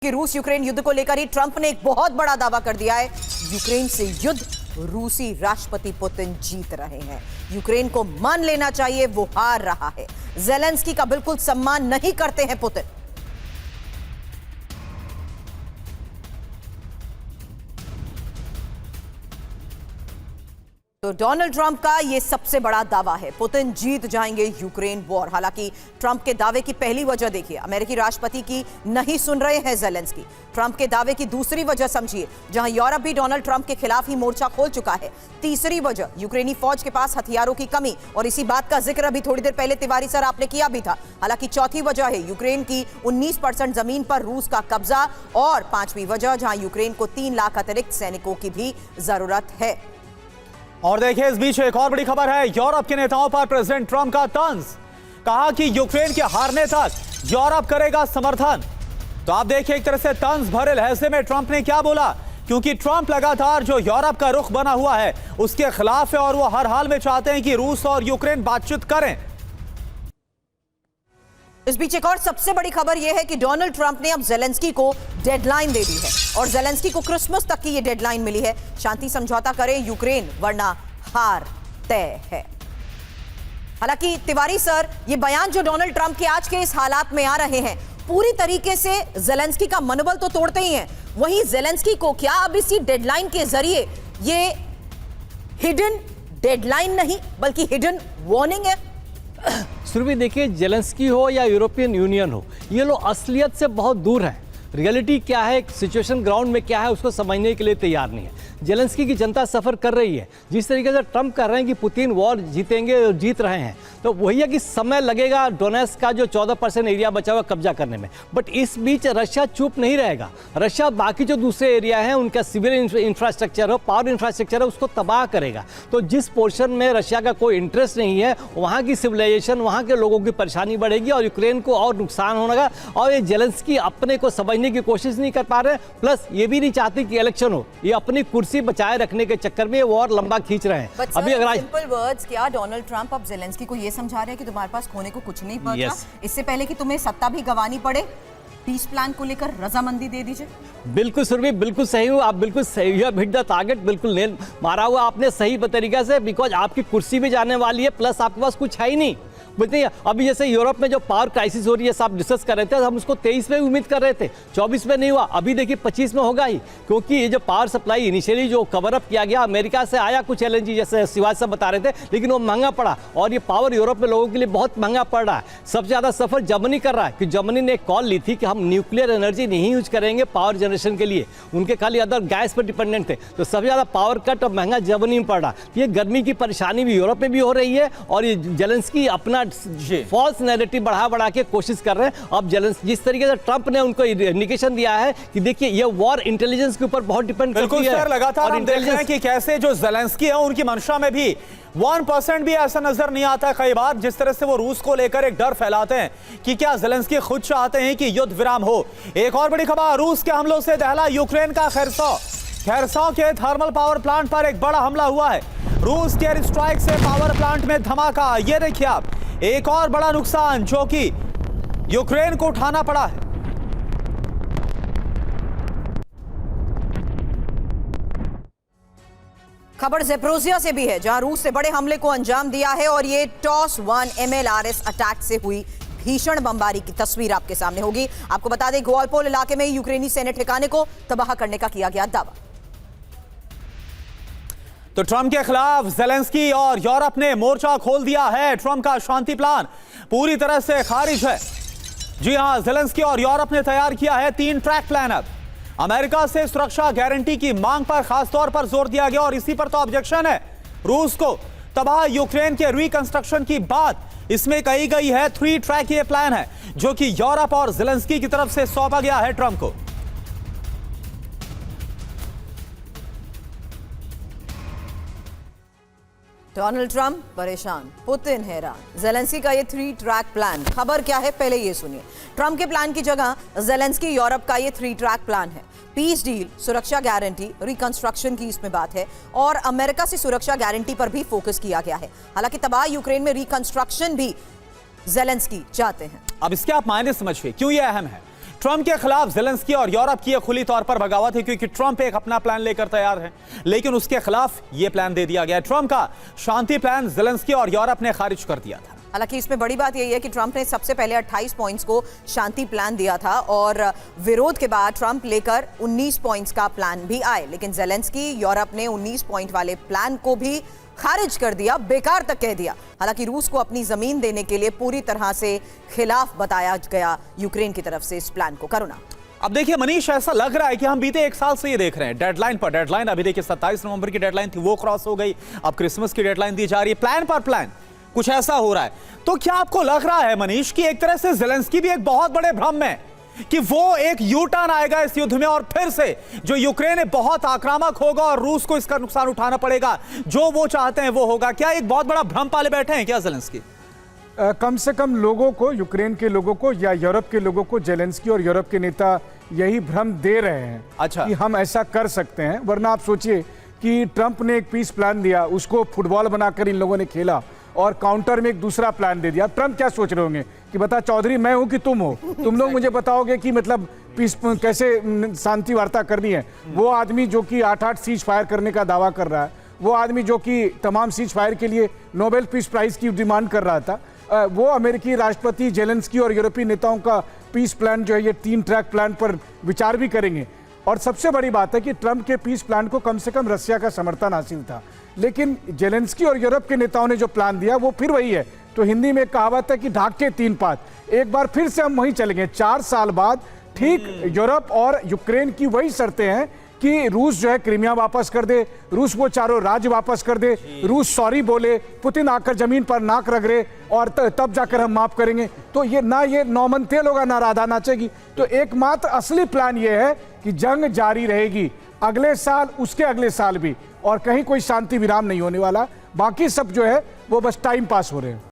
कि रूस यूक्रेन युद्ध को लेकर ही ट्रंप ने एक बहुत बड़ा दावा कर दिया है। यूक्रेन से युद्ध रूसी राष्ट्रपति पुतिन जीत रहे हैं। यूक्रेन को मान लेना चाहिए वो हार रहा है। ज़ेलेंस्की का बिल्कुल सम्मान नहीं करते हैं पुतिन। तो डोनाल्ड ट्रंप का यह सबसे बड़ा दावा है, पुतिन जीत जाएंगे यूक्रेन वॉर। हालांकि ट्रंप के दावे की पहली वजह देखिए, अमेरिकी राष्ट्रपति की नहीं सुन रहे हैं ज़ेलेंस्की। ट्रंप के दावे की दूसरी वजह समझिए, जहां यूरोप भी डोनाल्ड ट्रंप के खिलाफ ही मोर्चा खोल चुका है। तीसरी वजह यूक्रेनी फौज के पास हथियारों की कमी, और इसी बात का जिक्र अभी थोड़ी देर पहले तिवारी सर आपने किया भी था। हालांकि चौथी वजह है यूक्रेन की 19% जमीन पर रूस का कब्जा, और पांचवी वजह जहां यूक्रेन को 3 लाख अतिरिक्त सैनिकों की भी जरूरत है। और देखिए, इस बीच एक और बड़ी खबर है। यूरोप के नेताओं पर प्रेसिडेंट ट्रंप का तंज, कहा कि यूक्रेन के हारने तक यूरोप करेगा समर्थन। तो आप देखिए, एक तरह से तंज भरे लहजे में ट्रंप ने क्या बोला, क्योंकि ट्रंप लगातार जो यूरोप का रुख बना हुआ है उसके खिलाफ है, और वो हर हाल में चाहते हैं कि रूस और यूक्रेन बातचीत करें। इस बीच एक और सबसे बड़ी खबर यह है कि डोनाल्ड ट्रंप ने अब ज़ेलेंस्की को डेडलाइन दे दी है, और ज़ेलेंस्की को क्रिसमस तक की यह डेडलाइन मिली है। शांति समझौता करे यूक्रेन, वरना हार तय है। हालांकि तिवारी सर, ये बयान जो डोनाल्ड ट्रंप के आज के इस हालात में आ रहे हैं, पूरी तरीके से ज़ेलेंस्की का मनोबल तो तोड़ते ही हैं। वहीं ज़ेलेंस्की को क्या अब इसी डेडलाइन के जरिए ये हिडन डेडलाइन नहीं बल्कि हिडन वार्निंग है? सुरभि, देखिए, ज़ेलेंस्की हो या यूरोपियन यूनियन हो, ये लोग असलियत से बहुत दूर हैं। रियलिटी क्या है, सिचुएशन ग्राउंड में क्या है, उसको समझने के लिए तैयार नहीं है। ज़ेलेंस्की की जनता सफ़र कर रही है। जिस तरीके से ट्रंप कर रहे हैं कि पुतिन वॉर जीतेंगे और जीत रहे हैं, तो वही है कि समय लगेगा डोनेट्स्क का जो 14% एरिया बचा हुआ कब्जा करने में। बट इस बीच रशिया चुप नहीं रहेगा। रशिया बाकी जो दूसरे एरिया हैं, उनका सिविल इंफ्रास्ट्रक्चर हो, पावर इंफ्रास्ट्रक्चर है, उसको तबाह करेगा। तो जिस पोर्शन में रशिया का कोई इंटरेस्ट नहीं है, वहाँ की सिविलाइजेशन, वहाँ के लोगों की परेशानी बढ़ेगी और यूक्रेन को और नुकसान होगा। और ये ज़ेलेंस्की अपने को समझने की कोशिश नहीं कर पा रहे, प्लस ये भी नहीं चाहते कि इलेक्शन हो। ये अपनी कुर्सी बचाए रखने के चक्कर में वो और लंबा खींच रहे हैं। अभी अगर सिंपल वर्ड्स, क्या डोनाल्ड ट्रंप अब ज़ेलेंस्की को ये समझा रहे हैं कि तुम्हारे पास खोने को कुछ नहीं बचा, इससे पहले कि तुम्हें सत्ता भी गंवानी पड़े, पीस प्लान को लेकर रजामंदी दे दीजिए? बिल्कुल सुरभि, बिल्कुल सही हो आप, बिल्कुल सही है। हिट द टारगेट, बिल्कुल नेल मारा हुआ आपने सही तरीके से। बिकॉज आपकी कुर्सी भी जाने वाली है, प्लस आपके पास कुछ है ही नहीं। बोलते अभी जैसे यूरोप में जो पावर क्राइसिस हो रही है, सब डिस्कस कर रहे थे, हम उसको 23 में उम्मीद कर रहे थे, 24 में नहीं हुआ, अभी देखिए 25 में होगा ही। क्योंकि ये जो पावर सप्लाई इनिशियली जो कवर अप किया गया, अमेरिका से आया कुछ LNG, जैसे शिवाज साहब बता रहे थे, लेकिन वो महंगा पड़ा, और ये पावर यूरोप में लोगों के लिए बहुत महंगा पड़ रहा है। सबसे ज़्यादा सफर जर्मनी कर रहा है, कि जर्मनी ने एक कॉल ली थी कि हम न्यूक्लियर एनर्जी नहीं यूज करेंगे पावर जनरेशन के लिए। उनके खाली अदर गैस पर डिपेंडेंट थे, तो सबसे ज़्यादा पावर कट और महंगा जर्मनी में पड़ रहा। ये गर्मी की परेशानी भी यूरोप में भी हो रही है, और ये ज़ेलेंस्की अपना फॉल्स नैरेटिव बढ़ा के कोशिश कर रहे हैं। अब जिस तरीके से ट्रंप ने उनको इंडिकेशन दिया है कि देखिए, ये वॉर इंटेलिजेंस के ऊपर बहुत डिपेंड करती है। लगातार हम देख रहे हैं कि कैसे जो ज़ेलेंस्की है, उनकी मंशा में भी 1% भी ऐसा नजर नहीं आता है। कई बार जिस तरह से वो रूस को लेकर एक डर फैलाते हैं कि क्या ज़ेलेंस्की खुद चाहते हैं कि युद्ध विराम हो। एक और बड़ी खबर, रूस के हमलों से दहला यूक्रेन का खैरसॉ के थर्मल पावर प्लांट पर एक बड़ा हमला हुआ है। रूस के एयर स्ट्राइक से पावर प्लांट में धमाका। ये देखिए आप, एक और बड़ा नुकसान जो कि यूक्रेन को उठाना पड़ा है। खबर ज़ेपोरिज़िया से भी है, जहां रूस से बड़े हमले को अंजाम दिया है, और ये TOS-1 MLRS अटैक से हुई भीषण बमबारी की तस्वीर आपके सामने होगी। आपको बता दें, गोलपोल इलाके में यूक्रेनी सैन्य ठिकाने को तबाह करने का किया गया दावा। तो ट्रंप के खिलाफ ज़ेलेंस्की और यूरोप ने मोर्चा खोल दिया है। ट्रंप का शांति प्लान पूरी तरह से खारिज है। जी हां, ज़ेलेंस्की और यूरोप ने तैयार किया है 3 ट्रैक प्लान। अब अमेरिका से सुरक्षा गारंटी की मांग पर खासतौर पर जोर दिया गया, और इसी पर तो ऑब्जेक्शन है रूस को। तबाह यूक्रेन के रिकंस्ट्रक्शन की बात इसमें कही गई है। 3 ट्रैक ये प्लान है जो कि यूरोप और ज़ेलेंस्की की तरफ से सौंपा गया है ट्रंप को। डोनाल्ड ट्रंप परेशान, पुतिन हैरान। ज़ेलेंस्की का ये 3 ट्रैक प्लान, खबर क्या है पहले ये सुनिए। ट्रंप के प्लान की जगह ज़ेलेंस्की यूरोप का ये 3 ट्रैक प्लान है। पीस डील, सुरक्षा गारंटी, रिकंस्ट्रक्शन की इसमें बात है, और अमेरिका से सुरक्षा गारंटी पर भी फोकस किया गया है। हालांकि तबाह यूक्रेन में रिकंस्ट्रक्शन भी ज़ेलेंस्की चाहते हैं। अब इसके आप मायने समझिए, क्यों ये अहम है। ट्रंप के खिलाफ ज़ेलेंस्की और यूरोप की यह खुली तौर पर बगावत है, क्योंकि ट्रंप एक अपना प्लान लेकर तैयार है, लेकिन उसके खिलाफ यह प्लान दे दिया गया। ट्रंप का शांति प्लान ज़ेलेंस्की और यूरोप ने खारिज कर दिया था। हालांकि इसमें बड़ी बात यही है कि ट्रंप ने सबसे पहले 28 पॉइंट्स को शांति प्लान दिया था और विरोध के बाद ट्रंप लेकर 19 पॉइंट्स का प्लान भी आए, लेकिन ज़ेलेंस्की यूरोप ने 19 पॉइंट वाले प्लान को भी खारिज कर दिया, बेकार तक कह दिया। हालांकि रूस को अपनी जमीन देने के लिए पूरी तरह से खिलाफ बताया गया यूक्रेन की तरफ से इस प्लान को। करुणा, अब देखिए मनीष, ऐसा लग रहा है कि हम बीते एक साल से ये देख रहे हैं डेडलाइन पर डेडलाइन। अभी देखिए 27 नवंबर की डेडलाइन थी, वो क्रॉस हो गई, अब क्रिसमस की डेडलाइन दी जा रही है, प्लान पर प्लान कुछ ऐसा हो रहा है। तो क्या आपको लग रहा है मनीष कि एक तरह से ज़ेलेंस्की भी एक बहुत बड़े भ्रम में कि वो एक यू टर्न आएगा इस युद्ध में और फिर से जो यूक्रेन है बहुत आक्रामक होगा और रूस को इसका नुकसान उठाना पड़ेगा, जो वो चाहते हैं वो होगा? क्या एक बहुत बड़ा भ्रम पाले बैठे हैं क्या ज़ेलेंस्की? कम से कम लोगों को, यूक्रेन के लोगों को या यूरोप के लोगों को ज़ेलेंस्की और यूरोप के नेता यही भ्रम दे रहे हैं अच्छा। कि हम ऐसा कर सकते हैं। वरना आप सोचिए कि ट्रंप ने एक पीस प्लान दिया, उसको फुटबॉल बनाकर इन लोगों ने खेला और काउंटर में एक दूसरा प्लान दे दिया। ट्रंप क्या सोच रहे होंगे कि बता चौधरी मैं हूं कि तुम हो, तुम लोग मुझे बताओगे कि मतलब पीस कैसे शांति वार्ता करनी है। वो आदमी जो कि 8-8 सीज फायर करने का दावा कर रहा है, वो आदमी जो कि तमाम सीज फायर के लिए नोबेल पीस प्राइज की डिमांड कर रहा था, वो अमेरिकी राष्ट्रपति ज़ेलेंस्की और यूरोपीय नेताओं का पीस प्लान जो है ये 3 ट्रैक प्लान पर विचार भी करेंगे। और सबसे बड़ी बात है कि ट्रंप के पीस प्लान को कम से कम रसिया का समर्थन हासिल था, लेकिन ज़ेलेंस्की और यूरोप के नेताओं ने जो प्लान दिया वो फिर वही है। तो हिंदी में एक कहावत है कि ढाक के 3 पात, एक बार फिर से हम वहीं चलेंगे। 4 साल बाद ठीक यूरोप और यूक्रेन की वही शर्तें हैं कि रूस जो है क्रीमिया वापस कर दे, रूस वो चारों राज्य वापस कर दे, रूस सॉरी बोले, पुतिन आकर जमीन पर नाक रगड़े और तब जाकर हम माफ करेंगे। तो ये ना ये नौमन तेल होगा ना राधा नाचेगी। तो एकमात्र असली प्लान ये है कि जंग जारी रहेगी अगले साल, उसके अगले साल भी, और कहीं कोई शांति विराम नहीं होने वाला। बाकी सब जो है वो बस टाइम पास हो रहे हैं।